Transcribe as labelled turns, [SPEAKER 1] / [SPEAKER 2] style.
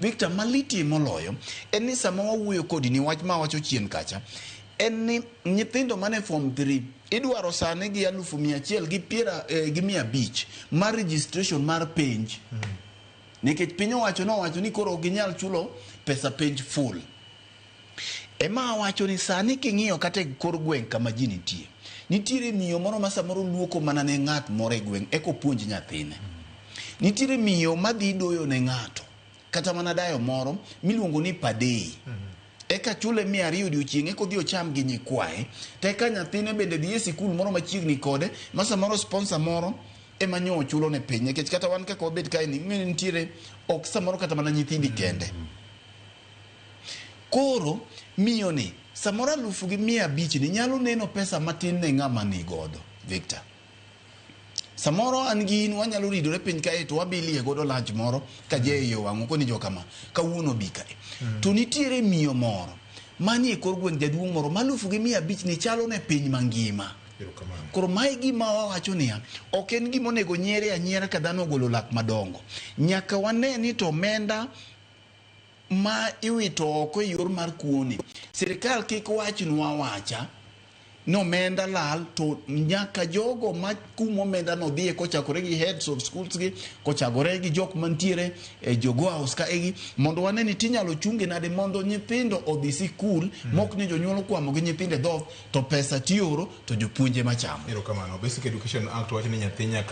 [SPEAKER 1] Victor maliti moloyo en ni sama wawuoyo kodi ni wach ma wacho chien kacha en ni nyithindo mane form 3 idwaro sane gi 1,100 gi 500 mar registration mar penj nikech piny owacho ni koro ginyal chulo pesa penj full. Ema wacho ni sani king'iyo kata e kor gweng' kama ji nitiere miyo moro ma samoro luoko mana ne ng'at moro e gweng' eko puonj nyathine. Nitiere miyo madhi doyo ne ng'ato kata mana dayo moro miluongo ni padei. Eka chule 200 odiochieng' eko dhi ocham gi nyikwaye. To eka nyathine bende dhi e sikul moro machiegni kode ma samoro sponsor moro ema nyo chulo ne piny nikech kata wan kaka wabet kae ni nitiere ok samoro kata mana nyithindi kende. Koro miyo ni samoro 1,500 ni nyalo neno pesa matin ne ng'ama ni godo Victor. Samoro an gi in wanyalo ridore piny kae to wabilie godo lunch moro ka je yo wang'o koni jo kama kawuono bi kae. To nitiere miyo moro manie kor gweng' jaduong' moro ma 1,500 ni chalo ne piny mangima. Koro mae gima wawacho niya ok en gima onego nyiere anyiera ka dhano ogolo lak madongo. Nyaka wane ni to omenda ma iwito oko e yor mar kuoni sirikal kik wachnwa wacha no omenda lal to nyaka jogo ma kumo omenda no dhie kochakore gi heads of schools gi kochakore gi jok mantiere e jogo house ka egi mondo wane ni tinyalo chunge nade mondo nyithindo odhi sikul mok ni jonyuol kwamo gi nyithinde dhoth to pesa tioro to jopuonje machamo.
[SPEAKER 2] Erokamano. Basic Education Act wacho ni nyathi nyaka